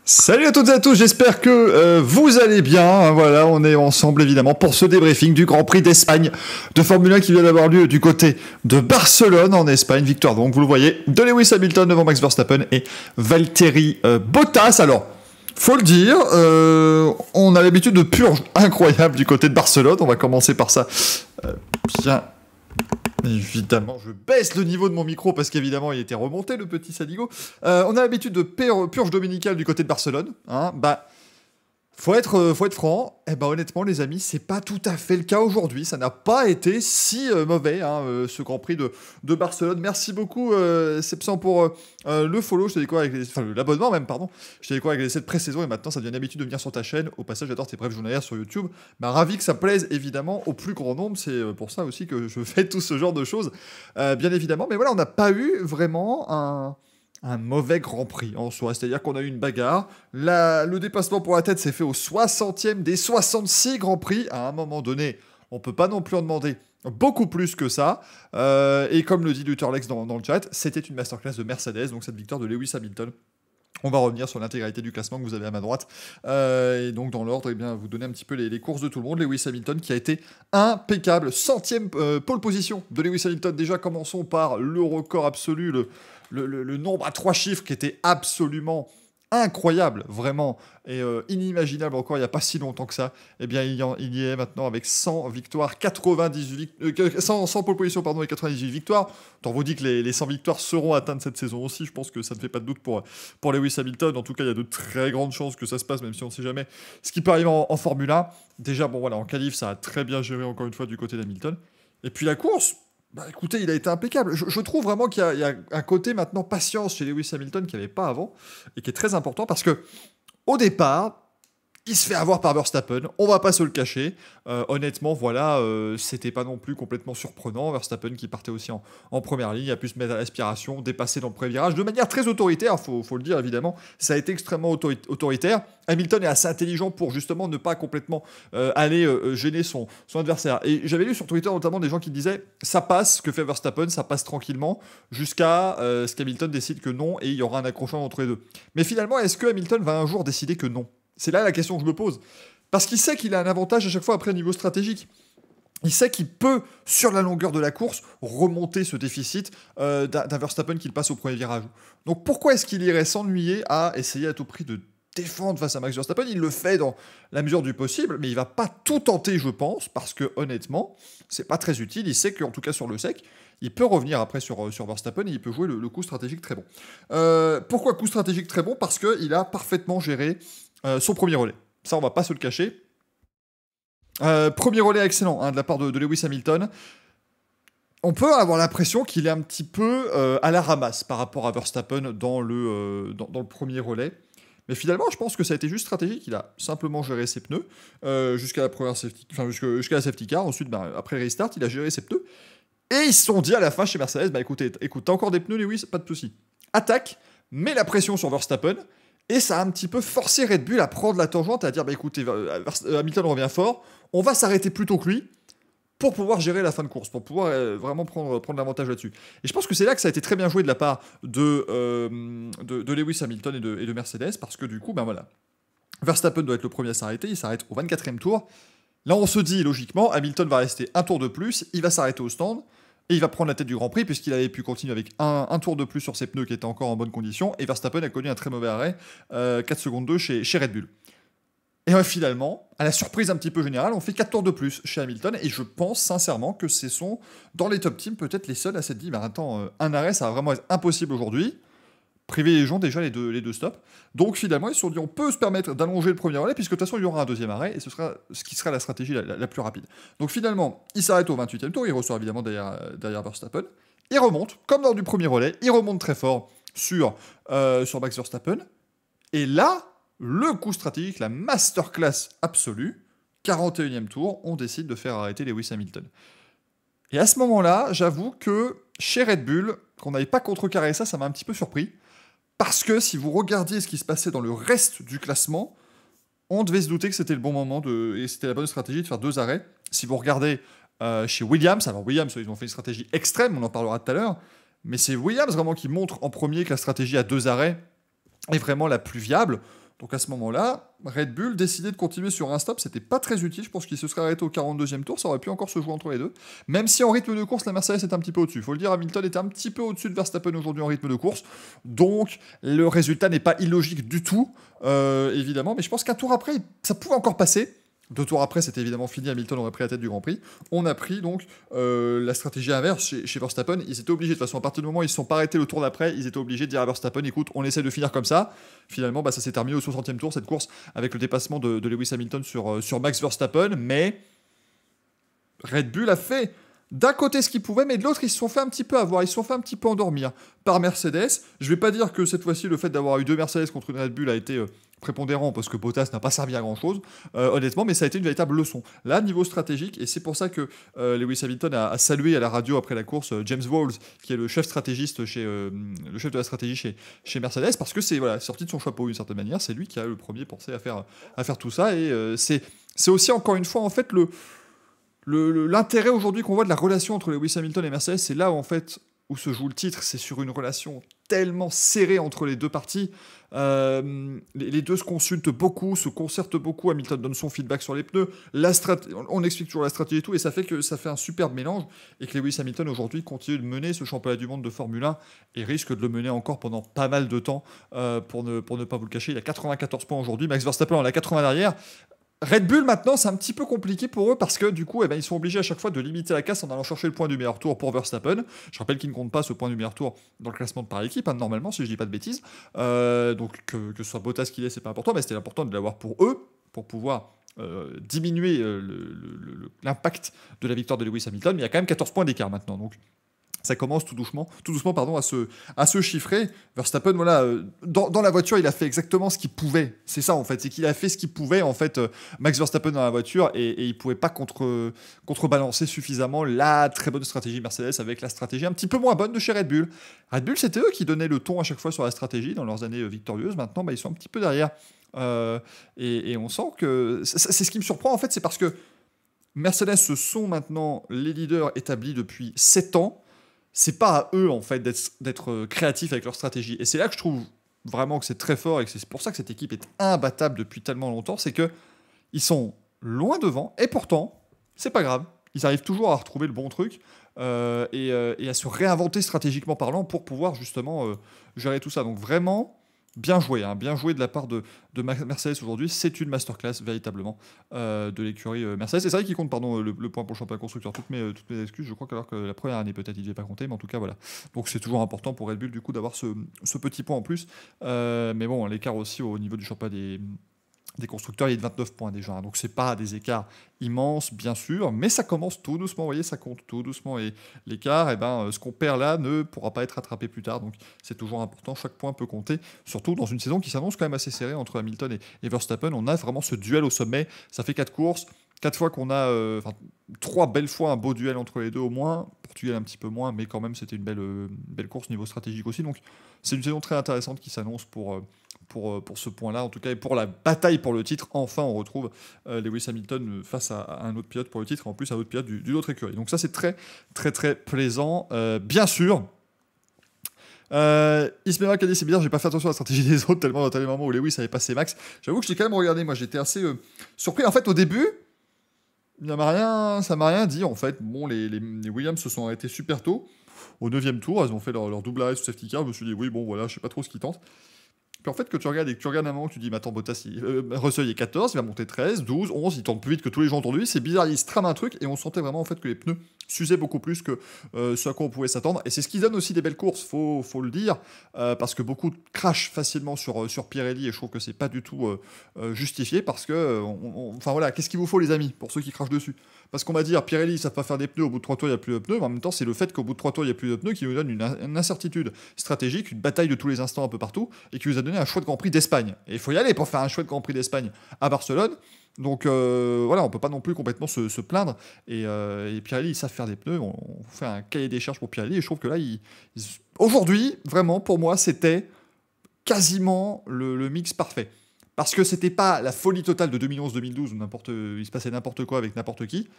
Salut à toutes et à tous, j'espère que vous allez bien. Voilà, on est ensemble évidemment pour ce débriefing du Grand Prix d'Espagne de Formule 1 qui vient d'avoir lieu du côté de Barcelone en Espagne. Victoire donc, vous le voyez, de Lewis Hamilton devant Max Verstappen et Valtteri Bottas. Alors, faut le dire, on a l'habitude de purges incroyables du côté de Barcelone. On va commencer par ça. Bien évidemment, je baisse le niveau de mon micro parce qu'évidemment, il était remonté, le petit Sadigo. On a l'habitude de purge dominicale du côté de Barcelone. Hein. Faut être franc. Eh ben, honnêtement, les amis, c'est pas tout à fait le cas aujourd'hui. Ça n'a pas été si mauvais, ce Grand Prix de Barcelone. Merci beaucoup, Sepsan, pour le follow. Je te dis quoi avec l'abonnement même, pardon. Je te dis quoi avec les 7 pré-saisons et maintenant, ça devient une habitude de venir sur ta chaîne. Au passage, j'adore tes brefs journalières sur YouTube. Ravi que ça plaise, évidemment, au plus grand nombre. C'est pour ça aussi que je fais tout ce genre de choses, bien évidemment. Mais voilà, on n'a pas eu vraiment un mauvais Grand Prix en soi. C'est-à-dire qu'on a eu une bagarre. Le dépassement pour la tête s'est fait au 60e des 66 Grands Prix. À un moment donné, on ne peut pas non plus en demander beaucoup plus que ça. Et comme le dit Luther Lex dans le chat, c'était une masterclass de Mercedes, donc cette victoire de Lewis Hamilton. On va revenir sur l'intégralité du classement que vous avez à ma droite. Et donc, dans l'ordre, eh bien, vous donnez un petit peu les courses de tout le monde. Lewis Hamilton qui a été impeccable. 100e pole position de Lewis Hamilton. Déjà, commençons par le record absolu, le nombre à 3 chiffres qui était absolument incroyable, vraiment, et inimaginable encore il n'y a pas si longtemps que ça. Eh bien, il y est maintenant avec 100 victoires, 100 pole positions et 98 victoires. On vous dit que les 100 victoires seront atteintes cette saison aussi. Je pense que ça ne fait pas de doute pour Lewis Hamilton. En tout cas, il y a de très grandes chances que ça se passe, même si on ne sait jamais ce qui peut arriver en Formule 1. Déjà, bon voilà, en qualif, ça a très bien géré encore une fois du côté d'Hamilton. Et puis la course, écoutez, il a été impeccable. Je trouve vraiment qu'il y a un côté maintenant patience chez Lewis Hamilton qu'il n'y avait pas avant et qui est très important parce que au départ, il se fait avoir par Verstappen, on va pas se le cacher. Honnêtement, voilà, c'était pas non plus complètement surprenant. Verstappen qui partait aussi en première ligne, a pu se mettre à l'aspiration, dépasser dans le premier virage de manière très autoritaire, faut le dire évidemment. Ça a été extrêmement autoritaire. Hamilton est assez intelligent pour justement ne pas complètement aller gêner son adversaire. Et j'avais lu sur Twitter notamment des gens qui disaient ça passe, ce que fait Verstappen, ça passe tranquillement, jusqu'à ce qu'Hamilton décide que non, et il y aura un accrochement entre les deux. Mais finalement, est-ce que Hamilton va un jour décider que non ? C'est là la question que je me pose. Parce qu'il sait qu'il a un avantage à chaque fois après au niveau stratégique. Il sait qu'il peut, sur la longueur de la course, remonter ce déficit d'un Verstappen qu'il passe au premier virage. Donc pourquoi est-ce qu'il irait s'ennuyer à essayer à tout prix de défendre face à Max Verstappen? Il le fait dans la mesure du possible, mais il va pas tout tenter, je pense, parce que honnêtement, c'est pas très utile. Il sait qu'en tout cas sur le sec, il peut revenir après sur Verstappen et il peut jouer le coup stratégique très bon. Pourquoi coup stratégique très bon? Parce qu'il a parfaitement géré son premier relais. Ça, on va pas se le cacher. Premier relais excellent de la part de Lewis Hamilton. On peut avoir l'impression qu'il est un petit peu à la ramasse par rapport à Verstappen dans le premier relais. Mais finalement, je pense que ça a été juste stratégique. Il a simplement géré ses pneus jusqu'à la première safety, jusqu'à la safety car. Ensuite, après le restart, il a géré ses pneus. Et ils se sont dit à la fin chez Mercedes, écoute, t'as encore des pneus, Lewis, pas de souci. Attaque, mets la pression sur Verstappen. Et ça a un petit peu forcé Red Bull à prendre la tangente, à dire écoutez, Hamilton revient fort, on va s'arrêter plus tôt que lui pour pouvoir gérer la fin de course, pour pouvoir vraiment prendre l'avantage là-dessus. Et je pense que c'est là que ça a été très bien joué de la part de Lewis Hamilton et de Mercedes, parce que du coup, voilà, Verstappen doit être le premier à s'arrêter, il s'arrête au 24e tour. Là, on se dit, logiquement, Hamilton va rester un tour de plus, il va s'arrêter au stand, et il va prendre la tête du Grand Prix puisqu'il avait pu continuer avec un tour de plus sur ses pneus qui étaient encore en bonne condition. Et Verstappen a connu un très mauvais arrêt, 4 secondes 2 chez Red Bull. Et finalement, à la surprise un petit peu générale, on fait 4 tours de plus chez Hamilton. Et je pense sincèrement que ce sont, dans les top teams, peut-être les seuls à s'être dit attends, un arrêt, ça va vraiment être impossible aujourd'hui. Privilégions déjà les deux stops. Donc finalement, ils se sont dit on peut se permettre d'allonger le premier relais, puisque de toute façon, il y aura un deuxième arrêt, et ce sera ce qui sera la stratégie la plus rapide. Donc finalement, il s'arrête au 28e tour, il ressort évidemment derrière Verstappen, il remonte, comme lors du premier relais, il remonte très fort sur Max Verstappen, et là, le coup stratégique, la masterclass absolue, 41e tour, on décide de faire arrêter Lewis Hamilton. Et à ce moment-là, j'avoue que chez Red Bull, qu'on n'avait pas contrecarré ça m'a un petit peu surpris. Parce que si vous regardiez ce qui se passait dans le reste du classement, on devait se douter que c'était le bon moment et c'était la bonne stratégie de faire 2 arrêts. Si vous regardez chez Williams, alors Williams, ils ont fait une stratégie extrême, on en parlera tout à l'heure, mais c'est Williams vraiment qui montre en premier que la stratégie à 2 arrêts est vraiment la plus viable. Donc à ce moment-là, Red Bull décidait de continuer sur un stop, c'était pas très utile, je pense qu'il se serait arrêté au 42e tour, ça aurait pu encore se jouer entre les deux. Même si en rythme de course, la Mercedes est un petit peu au-dessus. Il faut le dire, Hamilton était un petit peu au-dessus de Verstappen aujourd'hui en rythme de course, donc le résultat n'est pas illogique du tout, évidemment, mais je pense qu'un tour après, ça pouvait encore passer. 2 tours après, c'était évidemment fini, Hamilton aurait pris la tête du Grand Prix. On a pris donc la stratégie inverse chez Verstappen. Ils étaient obligés, de toute façon, à partir du moment où ils se sont pas arrêtés le tour d'après, ils étaient obligés de dire à Verstappen, écoute, on essaie de finir comme ça. Finalement, ça s'est terminé au 60e tour, cette course, avec le dépassement de Lewis Hamilton sur Max Verstappen. Mais Red Bull a fait d'un côté ce qu'ils pouvaient, mais de l'autre, ils se sont fait un petit peu avoir, ils se sont fait un petit peu endormir par Mercedes. Je vais pas dire que cette fois-ci, le fait d'avoir eu 2 Mercedes contre une Red Bull a été prépondérant, parce que Bottas n'a pas servi à grand-chose, honnêtement, mais ça a été une véritable leçon. Là, niveau stratégique, et c'est pour ça que Lewis Hamilton a salué à la radio après la course James Vowles, qui est le chef stratégiste le chef de la stratégie chez Mercedes, parce que c'est sorti de son chapeau d'une certaine manière, c'est lui qui a le premier pensé à faire tout ça, et c'est aussi encore une fois en fait l'intérêt aujourd'hui qu'on voit de la relation entre Lewis Hamilton et Mercedes, c'est là où se joue le titre, c'est sur une relation tellement serrée entre les deux parties. Les deux se consultent beaucoup, se concertent beaucoup. Hamilton donne son feedback sur les pneus. On explique toujours la stratégie et tout, et ça fait un superbe mélange. Et que Lewis Hamilton aujourd'hui continue de mener ce championnat du monde de Formule 1 et risque de le mener encore pendant pas mal de temps. Pour ne pas vous le cacher, il a 94 points aujourd'hui. Max Verstappen en a 80 derrière. Red Bull, maintenant, c'est un petit peu compliqué pour eux parce que, du coup, ils sont obligés à chaque fois de limiter la casse en allant chercher le point du meilleur tour pour Verstappen. Je rappelle qu'ils ne comptent pas ce point du meilleur tour dans le classement de par équipe, normalement, si je dis pas de bêtises. Donc, que ce soit Bottas qu'il est, c'est pas important, mais c'était important de l'avoir pour eux, pour pouvoir diminuer l'impact de la victoire de Lewis Hamilton. Mais il y a quand même 14 points d'écart maintenant. Donc, ça commence tout doucement à se chiffrer. Verstappen, dans la voiture, il a fait exactement ce qu'il pouvait. C'est ça, en fait. C'est qu'il a fait ce qu'il pouvait, en fait, Max Verstappen dans la voiture, et il pouvait pas contrebalancer suffisamment la très bonne stratégie Mercedes avec la stratégie un petit peu moins bonne de chez Red Bull. Red Bull, c'était eux qui donnaient le ton à chaque fois sur la stratégie dans leurs années victorieuses. Maintenant, ils sont un petit peu derrière. Et on sent que... C'est ce qui me surprend, en fait, c'est parce que Mercedes, ce sont maintenant les leaders établis depuis 7 ans. C'est pas à eux en fait d'être créatifs avec leur stratégie. Et c'est là que je trouve vraiment que c'est très fort et que c'est pour ça que cette équipe est imbattable depuis tellement longtemps, c'est que ils sont loin devant et pourtant c'est pas grave. Ils arrivent toujours à retrouver le bon truc et à se réinventer stratégiquement parlant pour pouvoir justement gérer tout ça. Donc vraiment bien joué de la part de Mercedes aujourd'hui. C'est une masterclass véritablement de l'écurie Mercedes. C'est vrai qu'il compte le point pour le championnat constructeur. Toutes mes excuses, je crois qu'alors que la première année peut-être il ne devait pas compter, mais en tout cas voilà. Donc c'est toujours important pour Red Bull du coup d'avoir ce petit point en plus. Mais bon, l'écart aussi au niveau du championnat des constructeurs, il est de 29 points déjà. Donc c'est pas des écarts immenses, bien sûr, mais ça commence tout doucement, vous voyez, ça compte tout doucement. Et l'écart, ce qu'on perd là ne pourra pas être rattrapé plus tard. Donc c'est toujours important, chaque point peut compter, surtout dans une saison qui s'annonce quand même assez serrée entre Hamilton et Verstappen. On a vraiment ce duel au sommet, ça fait 4 courses. 4 fois qu'on a, 3 belles fois un beau duel entre les deux au moins. Portugal un petit peu moins, mais quand même c'était une belle course niveau stratégique aussi. Donc c'est une saison très intéressante qui s'annonce pour ce point-là, en tout cas, et pour la bataille pour le titre. Enfin, on retrouve Lewis Hamilton face à un autre pilote pour le titre, et en plus un autre pilote d'une autre écurie. Donc ça c'est très très très plaisant. Bien sûr, Ismaël qui a dit c'est bizarre, j'ai pas fait attention à la stratégie des autres tellement dans les moments où Lewis avait passé Max. J'avoue que j'ai quand même regardé, moi j'étais assez surpris. En fait, au début, ça m'a rien dit en fait. Bon, les Williams se sont arrêtés super tôt. Au 9e tour, ils ont fait leur double arrêt sous safety car. Je me suis dit, oui, bon, voilà, je sais pas trop ce qu'ils tentent. Puis en fait, que tu regardes un moment, tu dis, mais attends, Bottas, Russell il est 14, il va monter 13, 12, 11, il tourne plus vite que tous les gens autour de lui. C'est bizarre, il se trame un truc et on sentait vraiment en fait que les pneus s'usaient beaucoup plus que ce à quoi on pouvait s'attendre. Et c'est ce qui donne aussi des belles courses, faut le dire, parce que beaucoup crachent facilement sur Pirelli et je trouve que c'est pas du tout justifié parce que, enfin voilà, qu'est-ce qu'il vous faut les amis pour ceux qui crachent dessus? Parce qu'on va dire, Pirelli, ils savent pas faire des pneus, au bout de 3 tours, il n'y a plus de pneus, mais en même temps, c'est le fait qu'au bout de 3 tours, il n'y a plus de pneus qui nous donne une incertitude stratégique, une bataille de tous les instants un peu partout, et qui nous a donné un chouette Grand Prix d'Espagne. Et il faut y aller pour faire un chouette Grand Prix d'Espagne à Barcelone. Donc voilà, on peut pas non plus complètement se plaindre. Et Pirelli, ils savent faire des pneus, on fait un cahier des charges pour Pirelli, et je trouve que là, aujourd'hui, vraiment, pour moi, c'était quasiment le mix parfait. Parce que c'était pas la folie totale de 2011-2012 où il se passait n'importe quoi avec n'importe qui.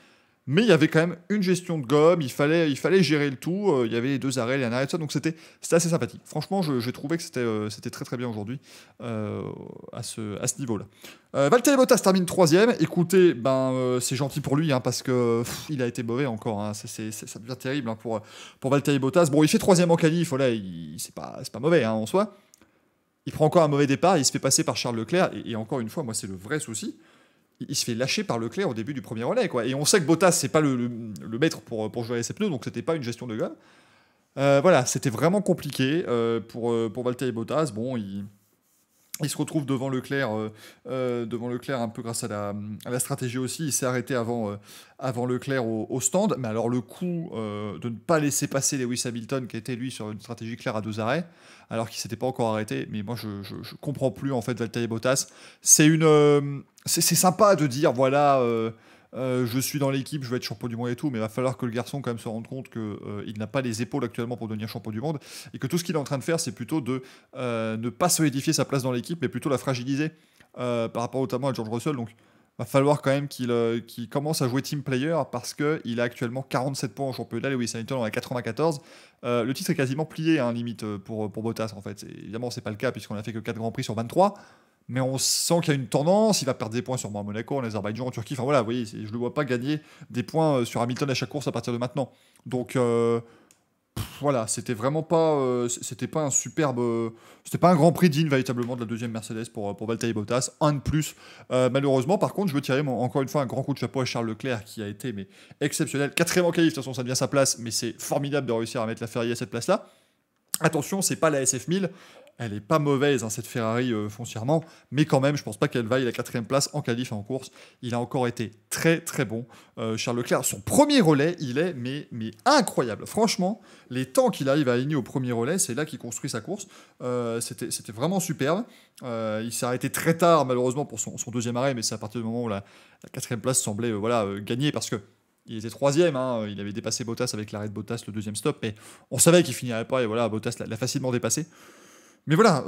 Mais il y avait quand même une gestion de gomme, il fallait gérer le tout, il y avait les 2 arrêts, les arrêts de ça, donc c'était assez sympathique. Franchement, j'ai trouvé que c'était très très bien aujourd'hui à ce niveau-là. Valtteri Bottas termine 3ème. Écoutez, c'est gentil pour lui, hein, parce que il a été mauvais encore. Hein, ça devient terrible, hein, pour Valtteri Bottas. Bon, il fait 3ème en qualif, voilà, c'est pas mauvais, hein, en soi. Il prend encore un mauvais départ, il se fait passer par Charles Leclerc, et encore une fois, moi c'est le vrai souci. Il se fait lâcher par Leclerc au début du premier relais, quoi. Et on sait que Bottas, c'est pas le maître pour gérer ses pneus, donc c'était pas une gestion de gomme. Voilà, c'était vraiment compliqué pour Valtteri Bottas. Bon, il se retrouve devant Leclerc un peu grâce à la stratégie aussi. Il s'est arrêté avant Leclerc au stand. Mais alors le coup de ne pas laisser passer Lewis Hamilton, qui était lui sur une stratégie claire à 2 arrêts, alors qu'il s'était pas encore arrêté. Mais moi je comprends plus en fait Valtteri Bottas. C'est sympa de dire voilà. Je suis dans l'équipe, je vais être champion du monde et tout, mais il va falloir que le garçon quand même se rende compte qu'il n'a pas les épaules actuellement pour devenir champion du monde, et que tout ce qu'il est en train de faire, c'est plutôt de ne pas solidifier sa place dans l'équipe, mais plutôt la fragiliser par rapport notamment à George Russell. Donc il va falloir quand même qu'il commence à jouer team player, parce qu'il a actuellement 47 points en championnat, Lewis Hamilton en a 94. Le titre est quasiment plié, hein, limite, pour Bottas en fait. Évidemment, c'est pas le cas puisqu'on a fait que 4 Grands Prix sur 23. Mais on sent qu'il y a une tendance, il va perdre des points sur Monaco, en Azerbaïdjan, en Turquie. Enfin voilà, vous voyez, je ne le vois pas gagner des points sur Hamilton à chaque course à partir de maintenant. Donc voilà, c'était vraiment pas, c'était pas un superbe, c'était pas un Grand Prix digne véritablement de la deuxième Mercedes pour Valtteri Bottas, un de plus. Malheureusement, par contre, je veux tirer encore une fois un grand coup de chapeau à Charles Leclerc qui a été exceptionnel. 4ème en qualif, de toute façon, ça devient sa place, mais c'est formidable de réussir à mettre la Ferrari à cette place-là. Attention, c'est pas la SF1000, elle est pas mauvaise, hein, cette Ferrari foncièrement, mais quand même, je pense pas qu'elle vaille la 4ème place en qualif et en course. Il a encore été très très bon. Charles Leclerc, son premier relais, il est mais incroyable. Franchement, les temps qu'il arrive à aligner au premier relais, c'est là qu'il construit sa course. C'était vraiment superbe. Il s'est arrêté très tard, malheureusement, pour son deuxième arrêt, mais c'est à partir du moment où la 4ème place semblait gagnée, parce que il était 3ème, hein, il avait dépassé Bottas avec l'arrêt de Bottas, le deuxième stop, mais on savait qu'il finirait pas, et voilà, Bottas l'a facilement dépassé. Mais voilà,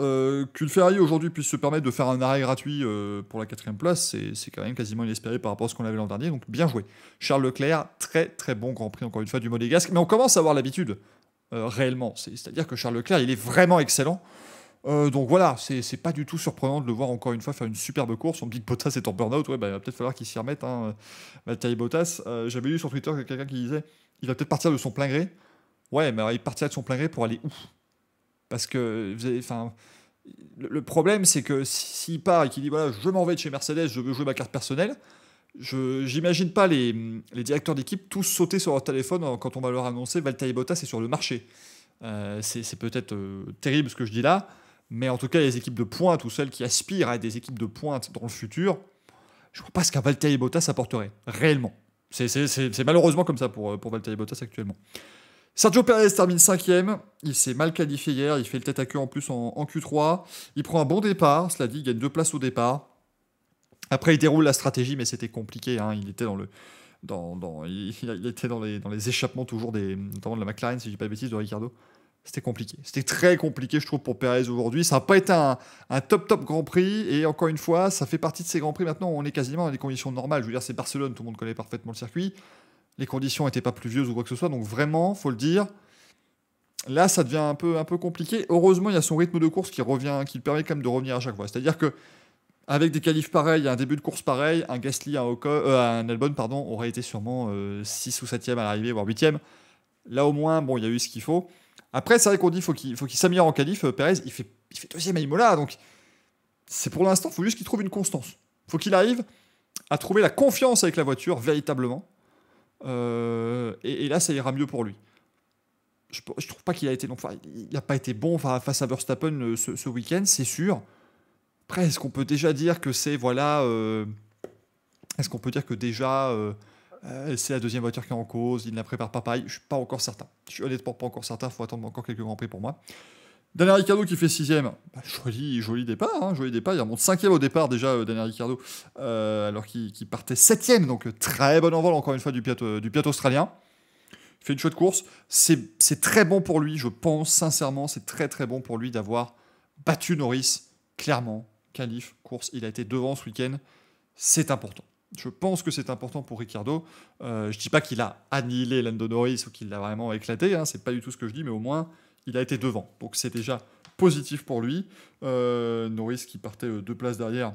qu'une Ferrari aujourd'hui puisse se permettre de faire un arrêt gratuit pour la 4ème place, c'est quand même quasiment inespéré par rapport à ce qu'on avait l'an dernier, donc bien joué. Charles Leclerc, très très bon Grand Prix, encore une fois, du Monégasque, mais on commence à avoir l'habitude, réellement. C'est-à-dire que Charles Leclerc, il est vraiment excellent. Donc voilà, c'est pas du tout surprenant de le voir encore une fois faire une superbe course. On me dit que Bottas est en burn-out, ouais, il va peut-être falloir qu'il s'y remette, hein, Valtteri Bottas. J'avais lu sur Twitter quelqu'un qui disait il va peut-être partir de son plein gré. Ouais, mais alors, il partira de son plein gré pour aller où? Parce que le problème, c'est que s'il part et qu'il dit voilà, je m'en vais de chez Mercedes, je veux jouer ma carte personnelle, j'imagine pas les directeurs d'équipe tous sauter sur leur téléphone quand on va leur annoncer Valtteri Bottas est sur le marché. C'est peut-être terrible ce que je dis là, mais en tout cas, les équipes de pointe ou celles qui aspirent à être des équipes de pointe dans le futur, je ne vois pas ce qu'un Valtteri Bottas apporterait, réellement. C'est malheureusement comme ça pour Valtteri Bottas actuellement. Sergio Perez termine 5ème, il s'est mal qualifié hier, il fait le tête à queue en plus en Q3, il prend un bon départ, cela dit, il gagne 2 places au départ. Après, il déroule la stratégie, mais c'était compliqué, hein, il était il était dans les échappements toujours notamment de la McLaren, si je dis pas de bêtises, de Ricciardo. C'était compliqué. C'était très compliqué, je trouve, pour Perez aujourd'hui. Ça n'a pas été un top Grand Prix. Et encore une fois, ça fait partie de ces Grands Prix maintenant où on est quasiment dans des conditions normales. Je veux dire, c'est Barcelone, tout le monde connaît parfaitement le circuit. Les conditions n'étaient pas pluvieuses ou quoi que ce soit. Donc vraiment, faut le dire, là, ça devient un peu compliqué. Heureusement, il y a son rythme de course qui lui permet quand même de revenir à chaque fois. C'est-à-dire que avec des qualifs pareils, un début de course pareil, un Gasly, un Albon, aurait été sûrement 6 ou 7e à l'arrivée, voire 8e. Là, au moins, bon, il y a eu ce qu'il faut. Après, c'est vrai qu'on dit qu'il faut qu'il s'améliore en qualif. Perez, il fait 2e à Imola, donc c'est pour l'instant, il faut juste qu'il trouve une constance. Il faut qu'il arrive à trouver la confiance avec la voiture, véritablement. Et là, ça ira mieux pour lui. Je trouve pas qu'il a été... il n'a pas été bon face à Verstappen ce week-end, c'est sûr. Après, est-ce qu'on peut déjà dire que c'est... est-ce qu'on peut dire que déjà... c'est la deuxième voiture qui est en cause, il ne la prépare pas pareil, je suis pas encore certain. Je suis honnêtement pas encore certain, il faut attendre encore quelques Grands Prix pour moi. Daniel Ricciardo qui fait 6ème, joli départ, hein, joli départ, il remonte 5ème au départ déjà, Daniel Ricciardo, alors qu'il partait 7ème, donc très bon envol encore une fois du pilote australien. Il fait une chouette course, c'est très bon pour lui, je pense sincèrement, c'est très très bon pour lui d'avoir battu Norris, clairement, qualif, course, il a été devant ce week-end, c'est important. Je pense que c'est important pour Ricciardo. Je dis pas qu'il a annihilé Lando Norris ou qu'il l'a vraiment éclaté, hein, c'est pas du tout ce que je dis, mais au moins il a été devant. Donc c'est déjà positif pour lui. Norris qui partait 2 places derrière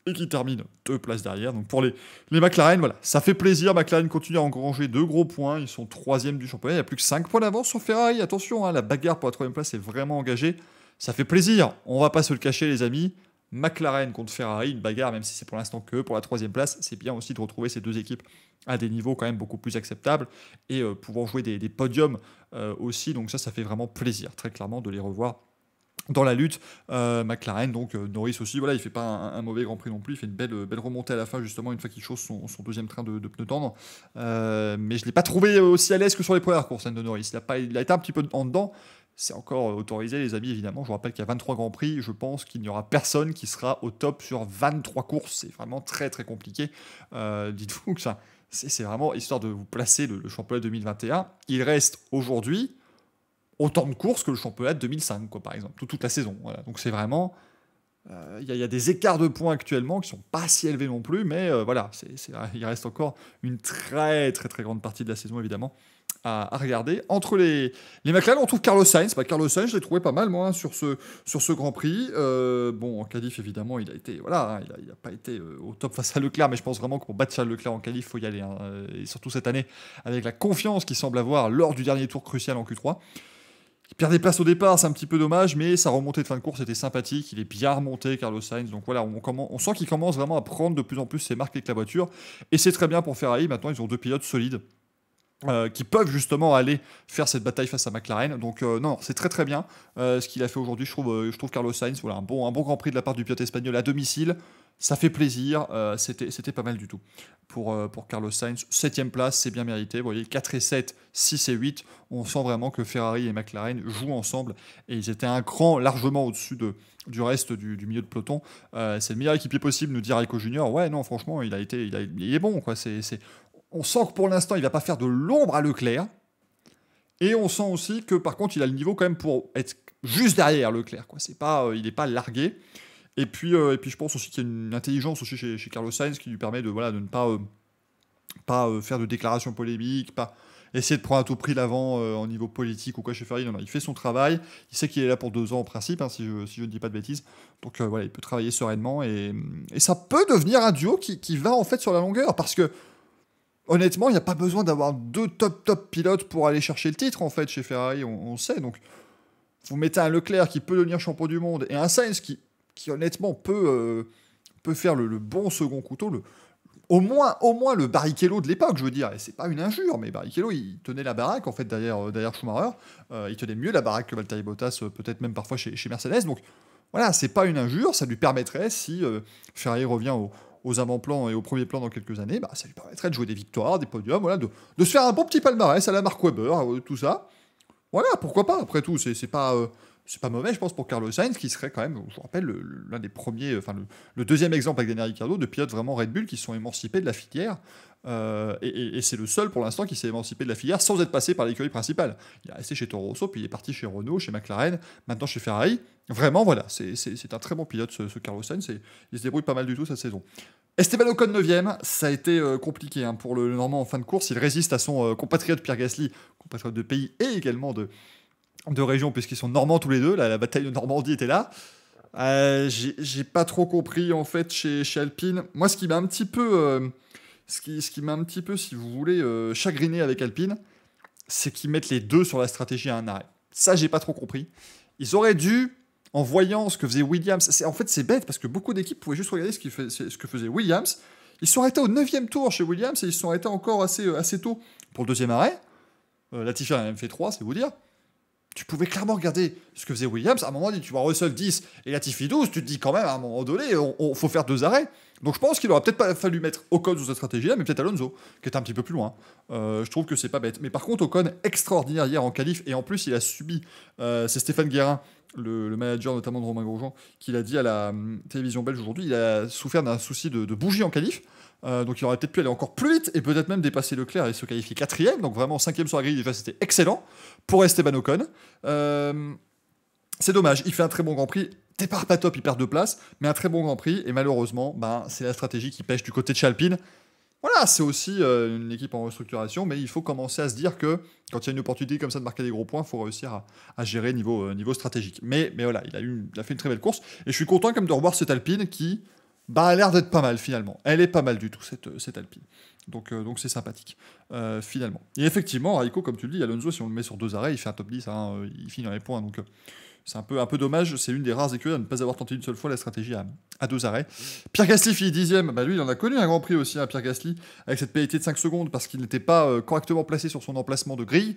et qui termine 2 places derrière. Donc pour les McLaren, voilà, ça fait plaisir. McLaren continue à engranger 2 gros points. Ils sont 3e du championnat. Il n'y a plus que 5 points d'avance sur Ferrari. Attention, hein, la bagarre pour la 3e place est vraiment engagée. Ça fait plaisir. On va pas se le cacher, les amis. McLaren contre Ferrari, une bagarre, même si c'est pour l'instant que pour la 3e place. C'est bien aussi de retrouver ces 2 équipes à des niveaux quand même beaucoup plus acceptables et pouvoir jouer des podiums aussi. Donc ça fait vraiment plaisir, très clairement, de les revoir dans la lutte. McLaren, donc Norris aussi, voilà, il fait pas un mauvais Grand Prix non plus, il fait une belle remontée à la fin, justement, une fois qu'il chausse son 2e train de pneus tendres. Mais je ne l'ai pas trouvé aussi à l'aise que sur les premières courses, de Norris. Il a été un petit peu en dedans. C'est encore autorisé, les amis, évidemment. Je vous rappelle qu'il y a 23 Grands Prix. Je pense qu'il n'y aura personne qui sera au top sur 23 courses. C'est vraiment très, très compliqué. Dites-vous que ça, c'est vraiment histoire de vous placer le championnat 2021. Il reste aujourd'hui autant de courses que le championnat de 2005, quoi, par exemple, toute la saison. Voilà. Donc c'est vraiment... Il y a des écarts de points actuellement qui ne sont pas si élevés non plus, mais voilà, il reste encore une très très très grande partie de la saison, évidemment, à regarder. Entre les McLaren, on trouve Carlos Sainz. Carlos Sainz, je l'ai trouvé pas mal, moi, sur ce Grand Prix. Bon, en qualif, évidemment, il a été... Voilà, hein, il n'a pas été au top face à Leclerc, mais je pense vraiment que pour battre Charles Leclerc en qualif, il faut y aller. Hein, et surtout cette année, avec la confiance qu'il semble avoir lors du dernier tour crucial en Q3. Il perd des places au départ, c'est un petit peu dommage, mais sa remontée de fin de course était sympathique. Il est bien remonté, Carlos Sainz. Donc voilà, on sent qu'il commence vraiment à prendre de plus en plus ses marques avec la voiture. Et c'est très bien pour Ferrari. Maintenant, ils ont 2 pilotes solides qui peuvent justement aller faire cette bataille face à McLaren. Donc non, c'est très très bien ce qu'il a fait aujourd'hui. Je trouve Carlos Sainz, voilà, un bon Grand Prix de la part du pilote espagnol à domicile. Ça fait plaisir, c'était pas mal du tout. Pour Carlos Sainz, 7e place, c'est bien mérité. Vous voyez, 4 et 7, 6 et 8, on sent vraiment que Ferrari et McLaren jouent ensemble et ils étaient un cran largement au-dessus du reste du milieu de peloton. C'est le meilleur équipier possible, nous dit Raikko Junior. Ouais, non, franchement, il est bon, quoi. On sent que pour l'instant, il va pas faire de l'ombre à Leclerc. Et on sent aussi que par contre, il a le niveau quand même pour être juste derrière Leclerc, quoi. Il n'est pas largué. Et puis je pense aussi qu'il y a une intelligence aussi chez Carlos Sainz qui lui permet de ne pas faire de déclarations polémiques, pas essayer de prendre à tout prix l'avant en niveau politique ou quoi chez Ferrari. Non, il fait son travail. Il sait qu'il est là pour 2 ans en principe, hein, si je ne dis pas de bêtises. Donc voilà, il peut travailler sereinement et ça peut devenir un duo qui va en fait sur la longueur parce que honnêtement, il n'y a pas besoin d'avoir 2 top pilotes pour aller chercher le titre en fait chez Ferrari, on sait. Donc vous mettez un Leclerc qui peut devenir champion du monde et un Sainz qui honnêtement peut faire le bon second couteau, au moins le Barrichello de l'époque, je veux dire. Et c'est pas une injure, mais Barrichello, il tenait la baraque en fait derrière Schumacher. Il tenait mieux la baraque que Valtteri Bottas, peut-être même parfois chez Mercedes. Donc voilà, c'est pas une injure, ça lui permettrait, si Ferrari revient aux avant-plans et au premier plan dans quelques années, ça lui permettrait de jouer des victoires, des podiums, voilà, de se faire un bon petit palmarès à la Mark Webber, tout ça. Voilà, pourquoi pas, après tout, c'est pas mauvais, je pense, pour Carlos Sainz, qui serait quand même, je vous rappelle, l'un des premiers, enfin le 2e exemple avec Daniel Ricciardo, de pilotes vraiment Red Bull qui se sont émancipés de la filière. Et c'est le seul pour l'instant qui s'est émancipé de la filière sans être passé par l'écurie principale. Il est resté chez Toro Rosso, puis il est parti chez Renault, chez McLaren, maintenant chez Ferrari. Vraiment, voilà, c'est un très bon pilote ce Carlos Sainz, et il se débrouille pas mal du tout cette saison. Esteban Ocon 9e, ça a été compliqué hein, pour le Normand en fin de course. Il résiste à son compatriote Pierre Gasly, compatriote de pays et également de région, puisqu'ils sont normands tous les deux. La bataille de Normandie était là. J'ai pas trop compris en fait chez Alpine. Moi, ce qui m'a un petit peu, si vous voulez, chagriné avec Alpine, c'est qu'ils mettent les deux sur la stratégie à un arrêt. Ça, j'ai pas trop compris. Ils auraient dû, en voyant ce que faisait Williams, en fait c'est bête parce que beaucoup d'équipes pouvaient juste regarder ce que faisait Williams. Ils se sont arrêtés au 9e tour chez Williams et ils se sont arrêtés encore assez tôt pour le 2e arrêt. Latifi en a même fait 3, c'est vous dire. Tu pouvais clairement regarder ce que faisait Williams. À un moment donné, tu vois Russell 10 et Latifi 12, tu te dis quand même, à un moment donné, il faut faire 2 arrêts. Donc je pense qu'il aurait peut-être pas fallu mettre Ocon sur cette stratégie-là, mais peut-être Alonso, qui était un petit peu plus loin. Je trouve que c'est pas bête. Mais par contre, Ocon, extraordinaire hier en qualif, et en plus, il a subi, c'est Stéphane Guérin, le manager notamment de Romain Grosjean, qui l'a dit à la télévision belge aujourd'hui, il a souffert d'un souci de bougie en qualif. Donc il aurait peut-être pu aller encore plus vite et peut-être même dépasser Leclerc et se qualifier 4e. Donc vraiment 5e sur la grille, déjà c'était excellent pour Esteban Ocon. C'est dommage, il fait un très bon Grand Prix. Départ pas top, il perd 2 places, mais un très bon Grand Prix. Et malheureusement, c'est la stratégie qui pêche du côté de chez Alpine. Voilà, c'est aussi une équipe en restructuration, mais il faut commencer à se dire que quand il y a une opportunité comme ça de marquer des gros points, il faut réussir à gérer niveau stratégique. Mais voilà, il a fait une très belle course. Et je suis content quand même de revoir cette Alpine qui a l'air d'être pas mal finalement. Elle est pas mal du tout, cette Alpine. Donc c'est sympathique, finalement. Et effectivement, Raikko, comme tu le dis, Alonso, si on le met sur 2 arrêts, il fait un top 10, hein, il finit dans les points. Donc c'est un peu dommage, c'est une des rares écuries à ne pas avoir tenté une seule fois la stratégie à 2 arrêts. Pierre Gasly finit 10ème, lui il en a connu un Grand Prix aussi, Pierre Gasly, avec cette pénalité de 5 secondes parce qu'il n'était pas correctement placé sur son emplacement de grille.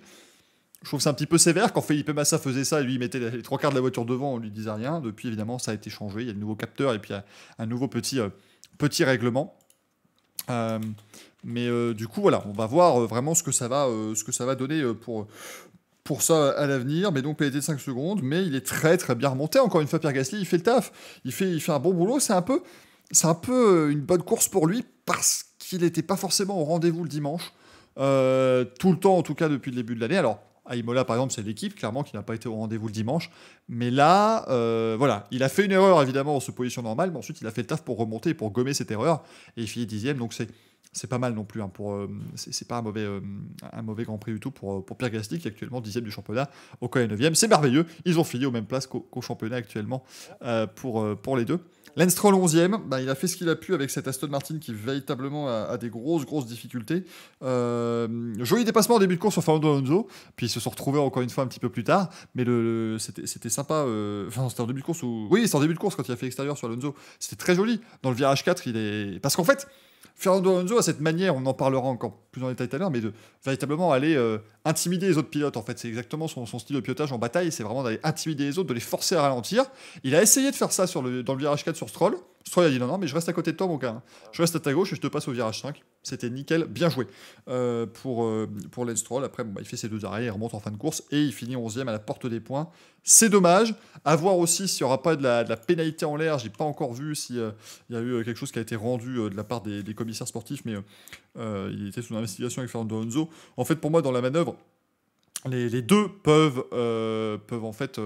Je trouve que c'est un petit peu sévère, quand Felipe Massa faisait ça, lui il mettait les 3 quarts de la voiture devant, on lui disait rien. Depuis évidemment ça a été changé, il y a de nouveaux capteurs et puis un nouveau petit règlement. Mais du coup voilà, on va voir vraiment ce que ça va donner pour ça à l'avenir, mais donc pénalité de 5 secondes, mais il est très très bien remonté, encore une fois Pierre Gasly, il fait le taf, il fait un bon boulot, c'est un peu une bonne course pour lui, parce qu'il n'était pas forcément au rendez-vous le dimanche, tout le temps en tout cas depuis le début de l'année. Alors à Imola par exemple c'est l'équipe clairement qui n'a pas été au rendez-vous le dimanche, mais là voilà, il a fait une erreur évidemment en se position normale, mais ensuite il a fait le taf pour remonter et pour gommer cette erreur, et il finit 10ème, donc c'est pas mal non plus, hein, c'est pas un mauvais Grand Prix du tout pour Pierre Gasly qui est actuellement 10ème du championnat, Ocon est 9ème, c'est merveilleux, ils ont fini aux mêmes places qu'au championnat actuellement pour les deux. Lance Stroll 11ème, il a fait ce qu'il a pu avec cette Aston Martin qui véritablement a des grosses difficultés. Joli dépassement au début de course sur Fernando Alonso, puis ils se sont retrouvés encore une fois un petit peu plus tard, mais c'était sympa. Enfin, c'était en début de course oui, c'est en début de course quand il a fait extérieur sur Alonso. C'était très joli. Dans le virage 4, parce qu'en fait, Fernando Alonso a cette manière, on en parlera encore plus en détail tout à l'heure, mais de véritablement aller intimider les autres pilotes. En fait, c'est exactement son style de pilotage en bataille, c'est vraiment d'aller intimider les autres, de les forcer à ralentir. Il a essayé de faire ça dans le virage 4 sur Stroll. Stroll a dit non, mais je reste à côté de toi, mon gars. Je reste à ta gauche et je te passe au virage 5. C'était nickel, bien joué pour Lance Stroll. Après, il fait ses 2 arrêts, il remonte en fin de course et il finit 11ème à la porte des points. C'est dommage. À voir aussi s'il n'y aura pas de la pénalité en l'air. J'ai pas encore vu s'il y a eu quelque chose qui a été rendu de la part des commissaires sportifs, mais il était sous investigation avec Fernando Alonso. En fait, pour moi, dans la manœuvre, les deux peuvent en fait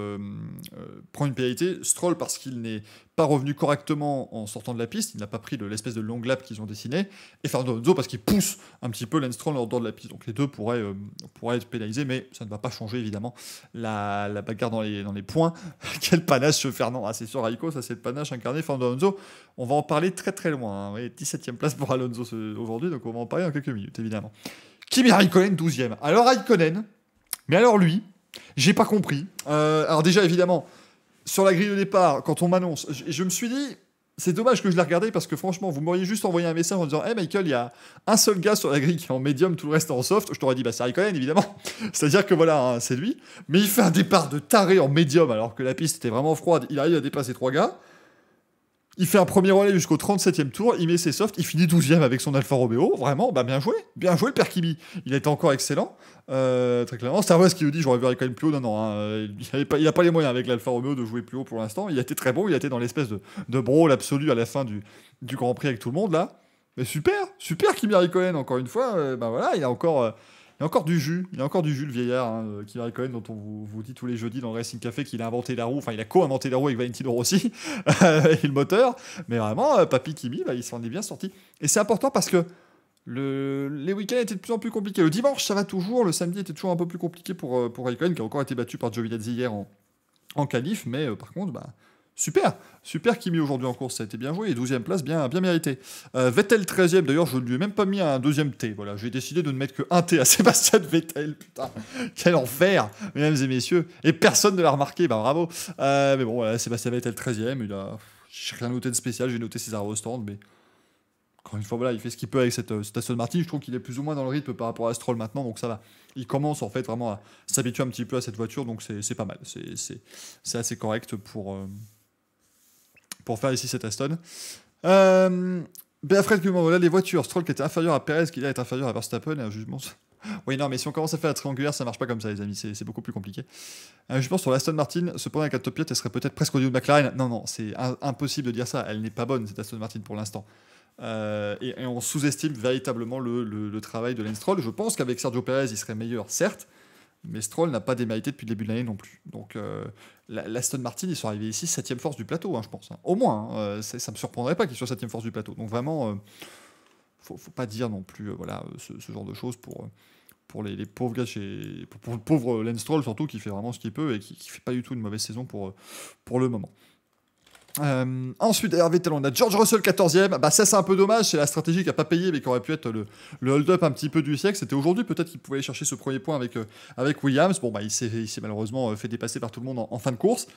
prendre une pénalité. Stroll parce qu'il n'est pas revenu correctement en sortant de la piste, il n'a pas pris l'espèce de long lap qu'ils ont dessiné, et Fernando Alonso parce qu'il pousse un petit peu Lance Stroll en dehors de la piste. Donc les deux pourraient être pénalisés, mais ça ne va pas changer évidemment la bagarre dans les points. Quel panache Fernand, c'est sûr Raikko, ça c'est le panache incarné Fernando Alonso. On va en parler très très loin, hein. Oui, 17ème place pour Alonso aujourd'hui, donc on va en parler dans quelques minutes évidemment. Kimi Raikkonen 12ème. Alors Raikkonen, mais alors lui, j'ai pas compris. Alors déjà évidemment, sur la grille de départ, quand on m'annonce, je me suis dit, c'est dommage que je l'ai regardé parce que franchement, vous m'auriez juste envoyé un message en disant, hey Michael, il y a un seul gars sur la grille qui est en médium, tout le reste est en soft. Je t'aurais dit, c'est Raikkonen évidemment. C'est-à-dire que voilà, hein, c'est lui. Mais il fait un départ de taré en médium alors que la piste était vraiment froide. Il arrive à dépasser 3 gars. Il fait un premier relais jusqu'au 37e tour, il met ses softs, il finit 12ème avec son Alfa Romeo. Vraiment, bien joué le père Kimi. Il a été encore excellent, très clairement. Star Wars qui nous dit j'aurais vu quand même plus haut. Non, hein, il n'a pas les moyens avec l'Alfa Romeo de jouer plus haut pour l'instant. Il a été très bon, il a été dans l'espèce de brawl absolu à la fin du Grand Prix avec tout le monde là. Mais super Kimi Raikkonen, encore une fois. Voilà, il a encore du jus, le vieillard, hein, Kimi Raikkonen, dont on vous dit tous les jeudis dans le Racing Café qu'il a inventé la roue, enfin il a co-inventé la roue avec Valentino Rossi, et le moteur, mais vraiment, Papy Kimi, il s'en est bien sorti. Et c'est important parce que les week-ends étaient de plus en plus compliqués. Le dimanche, ça va toujours, le samedi était toujours un peu plus compliqué pour Raikkonen, qui a encore été battu par Giovinazzi hier en qualif, mais par contre, super Kimi aujourd'hui en course, ça a été bien joué, et 12ème place bien méritée. Vettel 13ème, d'ailleurs je ne lui ai même pas mis un 2ème T, voilà, j'ai décidé de ne mettre que un T à Sébastien Vettel, putain, quel enfer, mesdames et messieurs, et personne ne l'a remarqué, bravo. Mais bon, voilà, Sébastien Vettel 13ème, j'ai rien noté de spécial, j'ai noté César Rostand, mais encore une fois, voilà, il fait ce qu'il peut avec cette Aston Martin. Je trouve qu'il est plus ou moins dans le rythme par rapport à Stroll maintenant, donc ça va. Il commence en fait vraiment à s'habituer un petit peu à cette voiture, donc c'est pas mal. C'est assez correct pour faire ici cette Aston. Fred qui demande, voilà les voitures. Stroll qui était inférieur à Perez, qui là est inférieur à Verstappen, et un jugement. Oui, non, mais si on commence à faire la triangulaire, ça marche pas comme ça, les amis, c'est beaucoup plus compliqué. Un jugement sur l'Aston Martin, cependant, avec la top pilote, elle serait peut-être presque au niveau de McLaren. Non, c'est impossible de dire ça, elle n'est pas bonne, cette Aston Martin pour l'instant. Et on sous-estime véritablement le travail de Lance Stroll. Je pense qu'avec Sergio Perez, il serait meilleur, certes, Mais Stroll n'a pas démérité depuis le début de l'année non plus. Donc, l'Aston Martin, ils sont arrivés ici 7ème force du plateau, je pense. Au moins, ça ne me surprendrait pas qu'ils soient 7ème force du plateau. Donc, vraiment, faut pas dire non plus ce genre de choses pour les pauvres gars pour le pauvre Lance Stroll, surtout, qui fait vraiment ce qu'il peut et qui fait pas du tout une mauvaise saison pour le moment. Ensuite, derrière Vettel, on a George Russell 14ème. Bah, ça, c'est un peu dommage. C'est la stratégie qui n'a pas payé, mais qui aurait pu être le hold-up un petit peu du siècle. C'était aujourd'hui, peut-être qu'il pouvait aller chercher ce premier point avec Williams. Bon, bah, il s'est malheureusement fait dépasser par tout le monde en fin de course.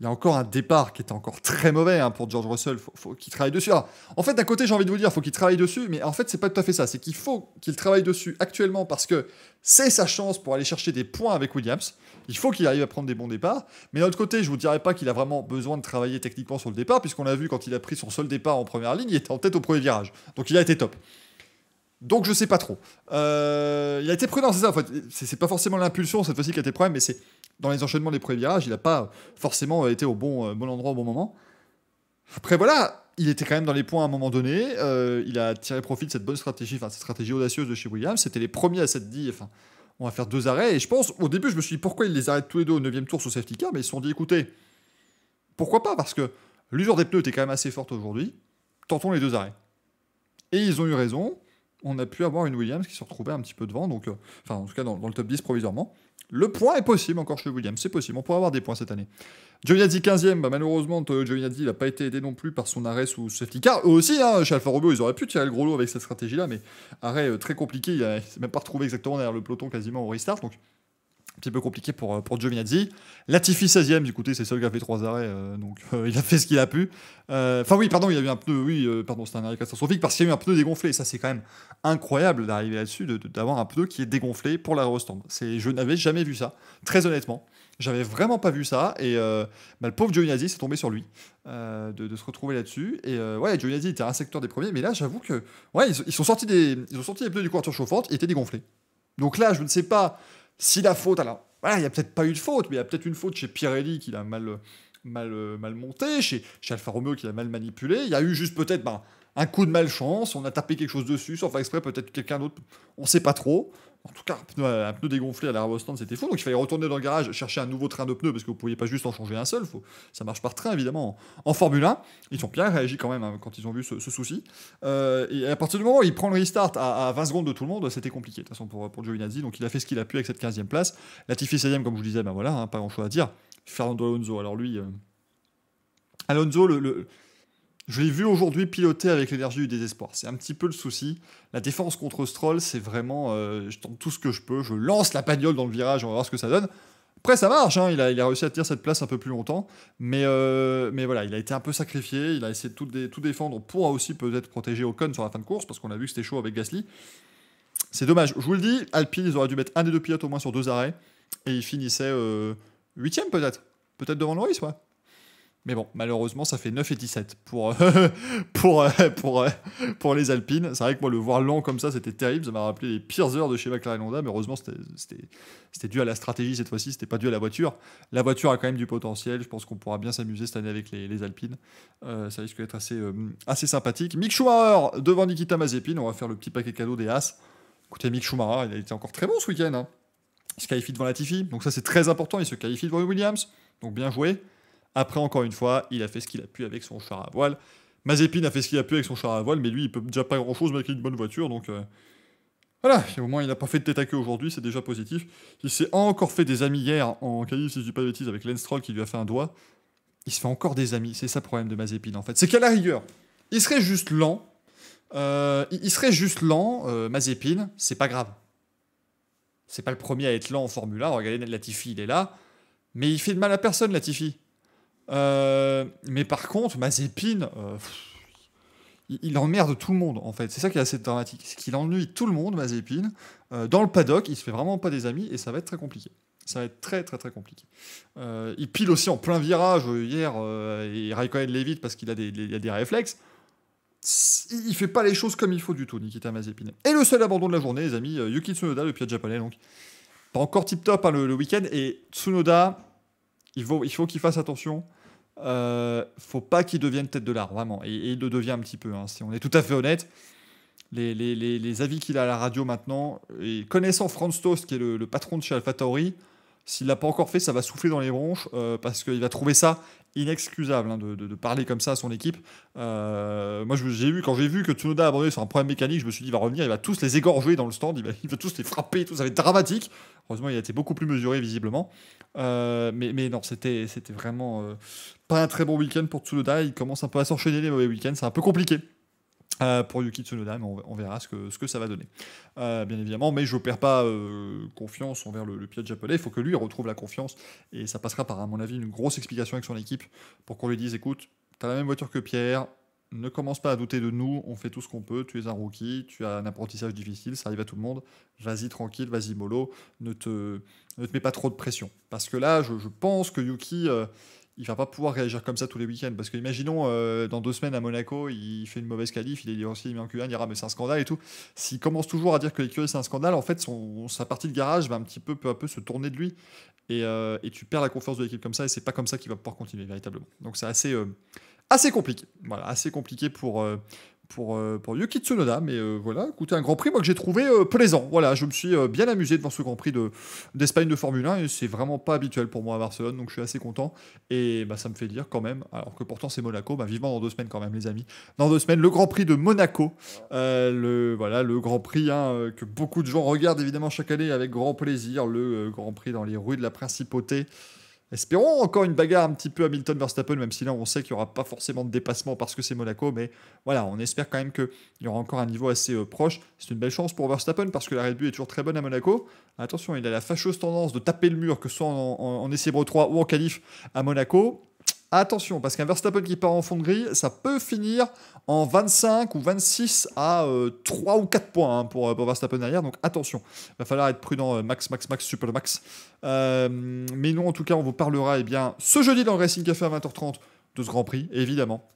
Il y a encore un départ qui était encore très mauvais pour George Russell. Faut qu'il travaille dessus. Alors, en fait, d'un côté, j'ai envie de vous dire, il faut qu'il travaille dessus, mais en fait, c'est pas tout à fait ça. C'est qu'il faut qu'il travaille dessus actuellement parce que c'est sa chance pour aller chercher des points avec Williams. Il faut qu'il arrive à prendre des bons départs. Mais d'un autre côté, je vous dirais pas qu'il a vraiment besoin de travailler techniquement sur le départ, puisqu'on l'a vu quand il a pris son seul départ en première ligne, il était en tête au premier virage. Donc il a été top. Donc je sais pas trop. Il a été prudent, c'est ça. En fait, c'est pas forcément l'impulsion cette fois-ci qui a été le problème, mais c'est dans les enchaînements des premiers virages, il n'a pas forcément été au bon endroit au bon moment. Après voilà, il était quand même dans les points à un moment donné. Il a tiré profit de cette bonne stratégie, cette stratégie audacieuse de chez Williams. C'était les premiers à s'être dit, on va faire 2 arrêts. Et je pense, au début, je me suis dit pourquoi ils les arrêtent tous les deux au 9ème tour sous safety car, mais ils se sont dit écoutez, pourquoi pas, parce que l'usure des pneus était quand même assez forte aujourd'hui. Tentons les 2 arrêts. Et ils ont eu raison. On a pu avoir une Williams qui se retrouvait un petit peu devant, donc, en tout cas dans le top 10 provisoirement. Le point est possible encore chez Williams, c'est possible, on pourrait avoir des points cette année. Giovinazzi 15ème, malheureusement, Giovinazzi n'a pas été aidé non plus par son arrêt sous safety car. Eux aussi, chez Alfa Romeo, ils auraient pu tirer le gros lot avec cette stratégie-là, mais arrêt très compliqué, il ne s'est même pas retrouvé exactement derrière le peloton quasiment au restart, donc un petit peu compliqué pour Giovinazzi. Latifi 16ème, du coup, c'est le seul qui a fait 3 arrêts, donc il a fait ce qu'il a pu. Enfin oui, pardon, il y a eu un pneu, c'était un arrêt catastrophique parce qu'il y a eu un pneu dégonflé. Ça, c'est quand même incroyable d'arriver là-dessus, d'avoir un pneu qui est dégonflé pour l'arrêt au stand. Je n'avais jamais vu ça, très honnêtement. J'avais vraiment pas vu ça, et le pauvre Giovinazzi s'est tombé sur lui, de se retrouver là-dessus. Et ouais, Giovinazzi était un secteur des premiers, mais là, j'avoue que ouais, ils ont sorti les pneus du couverture chauffante, ils étaient dégonflés. Donc là, je ne sais pas si la faute, alors, voilà, il n'y a peut-être pas eu de faute, mais il y a peut-être une faute chez Pirelli qui l'a mal monté, chez Alfa Romeo qui l'a mal manipulé. Il y a eu juste peut-être un coup de malchance, on a tapé quelque chose dessus, sans faire exprès, peut-être quelqu'un d'autre, on ne sait pas trop. En tout cas, un pneu dégonflé à l'arrière au stand, c'était fou. Donc il fallait retourner dans le garage, chercher un nouveau train de pneus, parce que vous ne pouviez pas juste en changer un seul. Ça marche par train, évidemment. En Formule 1, ils ont bien réagi quand même quand ils ont vu ce souci. Et à partir du moment où il prend le restart à 20 secondes de tout le monde, c'était compliqué, de toute façon, pour Giovinazzi. Donc il a fait ce qu'il a pu avec cette 15e place. Latifi 16e, comme je vous disais, voilà, pas grand-chose à dire. Fernando Alonso, alors lui... Alonso, je l'ai vu aujourd'hui piloter avec l'énergie du désespoir. C'est un petit peu le souci. La défense contre Stroll, c'est vraiment... je tente tout ce que je peux. Je lance la bagnole dans le virage, on va voir ce que ça donne. Après, ça marche. Il a réussi à tenir cette place un peu plus longtemps. Mais voilà, il a été un peu sacrifié. Il a essayé de tout défendre pour aussi peut-être protéger Ocon sur la fin de course, parce qu'on a vu que c'était chaud avec Gasly. C'est dommage. Je vous le dis, Alpine, ils auraient dû mettre un des deux pilotes au moins sur 2 arrêts. Et ils finissaient 8ème peut-être. Peut-être devant Norris, ouais. Mais bon, malheureusement, ça fait 9 et 17 pour les Alpines. C'est vrai que moi, le voir lent comme ça, c'était terrible. Ça m'a rappelé les pires heures de chez McLaren Honda. Mais heureusement, c'était dû à la stratégie cette fois-ci. C'était pas dû à la voiture. La voiture a quand même du potentiel. Je pense qu'on pourra bien s'amuser cette année avec les Alpines. Ça risque d'être assez sympathique. Mick Schumacher devant Nikita Mazepin. On va faire le petit paquet cadeau des As. Écoutez, Mick Schumacher, il a été encore très bon ce week-end. Il se qualifie devant Latifi. Donc ça, c'est très important. Il se qualifie devant Williams. Donc bien joué. Après, encore une fois, il a fait ce qu'il a pu avec son char à voile. Mazepin a fait ce qu'il a pu avec son char à voile, mais lui, il peut déjà pas grand-chose avec une bonne voiture, donc voilà. Et au moins, il n'a pas fait de tête à queue aujourd'hui, c'est déjà positif. Il s'est encore fait des amis hier en qualif, si je dis pas de bêtises, avec Lance Stroll qui lui a fait un doigt. Il se fait encore des amis, c'est ça le problème de Mazepin, en fait. C'est qu'à la rigueur, il serait juste lent. Mazepin, c'est pas grave. C'est pas le premier à être lent en Formule 1. Regardez, Latifi, il est là. Mais il fait de mal à personne, Latifi. Mais par contre, Mazepin, il emmerde tout le monde, en fait. C'est ça qui est assez dramatique. C'est qu'il ennuie tout le monde, Mazepin. Dans le paddock, il se fait vraiment pas des amis et ça va être très compliqué. Ça va être très, très, très compliqué. Il pile aussi en plein virage hier et Raikkonen l'évite parce qu'il a des réflexes. Il fait pas les choses comme il faut du tout, Nikita Mazepin. Et le seul abandon de la journée, les amis, Yuki Tsunoda, le pilote japonais, donc pas encore tip-top le week-end. Et Tsunoda, il faut qu'il fasse attention. Faut pas qu'il devienne tête de l'art, vraiment. Et il le devient un petit peu, si on est tout à fait honnête. les avis qu'il a à la radio maintenant, et connaissant Franz Tost, qui est le patron de chez AlphaTauri, s'il l'a pas encore fait, ça va souffler dans les bronches, parce qu'il va trouver ça inexcusable, hein, de parler comme ça à son équipe. Moi, quand j'ai vu que Tsunoda a abandonné sur un problème mécanique, je me suis dit, il va revenir, il va tous les égorger dans le stand, il va tous les frapper, tout ça va être dramatique. Heureusement, il a été beaucoup plus mesuré, visiblement. Mais non, c'était vraiment pas un très bon week-end pour Tsunoda. Il commence un peu à s'enchaîner les mauvais week-ends, c'est un peu compliqué. Pour Yuki Tsunoda, mais on verra ce que ça va donner. Bien évidemment, mais je ne perds pas confiance envers le pilote japonais. Il faut que lui retrouve la confiance, et ça passera par, à mon avis, une grosse explication avec son équipe pour qu'on lui dise, écoute, tu as la même voiture que Pierre, ne commence pas à douter de nous, on fait tout ce qu'on peut, tu es un rookie, tu as un apprentissage difficile, ça arrive à tout le monde, vas-y tranquille, vas-y mollo, ne te mets pas trop de pression. Parce que là, je pense que Yuki... il va pas pouvoir réagir comme ça tous les week-ends. Parce que imaginons, dans 2 semaines à Monaco, il fait une mauvaise qualif, il est aussi mis en Q1, il dira mais c'est un scandale et tout. S'il commence toujours à dire que l'écurie c'est un scandale, en fait sa partie de garage va un petit peu à peu se tourner de lui. Et tu perds la confiance de l'équipe comme ça, et c'est pas comme ça qu'il va pouvoir continuer véritablement. Donc c'est assez compliqué. Voilà, assez compliqué pour Yuki Tsunoda, mais voilà, écoutez, un Grand Prix, moi, que j'ai trouvé plaisant. Voilà, je me suis bien amusé devant ce Grand Prix d'Espagne de Formule 1, et c'est vraiment pas habituel pour moi à Barcelone, donc je suis assez content, et bah, ça me fait dire quand même, alors que pourtant c'est Monaco, bah, vivement dans 2 semaines quand même, les amis. Dans 2 semaines, le Grand Prix de Monaco, le Grand Prix que beaucoup de gens regardent évidemment chaque année avec grand plaisir, le Grand Prix dans les rues de la Principauté. Espérons encore une bagarre un petit peu Hamilton-Verstappen, même si là on sait qu'il n'y aura pas forcément de dépassement parce que c'est Monaco, mais voilà, on espère quand même qu'il y aura encore un niveau assez proche. C'est une belle chance pour Verstappen parce que la Red Bull est toujours très bonne à Monaco. Attention, il a la fâcheuse tendance de taper le mur, que ce soit en essai libre 3 ou en qualif à Monaco. Attention, parce qu'un Verstappen qui part en fond de grille, ça peut finir en 25 ou 26 à 3 ou 4 points, hein, pour Verstappen derrière. Donc attention, il va falloir être prudent, max, super max. Mais nous, en tout cas, on vous parlera ce jeudi dans le Racing Café à 20h30 de ce Grand Prix, évidemment.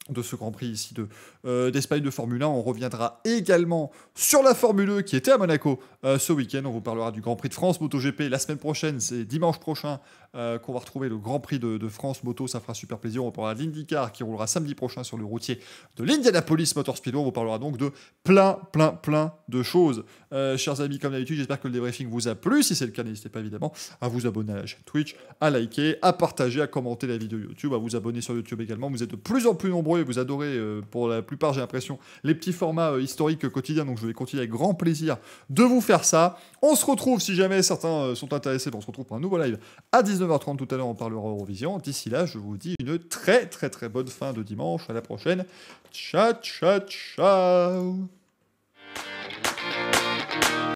De ce Grand Prix ici d'Espagne de Formule 1. On reviendra également sur la Formule 2 qui était à Monaco ce week-end. On vous parlera du Grand Prix de France MotoGP la semaine prochaine. C'est dimanche prochain qu'on va retrouver le Grand Prix de France Moto. Ça fera super plaisir. On parlera de l'IndyCar qui roulera samedi prochain sur le routier de l'Indianapolis Motor Speedway. On vous parlera donc de plein de choses. Chers amis, comme d'habitude, j'espère que le débriefing vous a plu. Si c'est le cas, n'hésitez pas évidemment à vous abonner à la chaîne Twitch, à liker, à partager, à commenter la vidéo YouTube, à vous abonner sur YouTube également. Vous êtes de plus en plus nombreux et vous adorez, pour la plupart, j'ai l'impression, les petits formats historiques quotidiens. Donc je vais continuer avec grand plaisir de vous faire ça. On se retrouve, si jamais certains sont intéressés, on se retrouve pour un nouveau live à 19h30 tout à l'heure. On parlera Eurovision. D'ici là, je vous dis une très bonne fin de dimanche. À la prochaine. Ciao.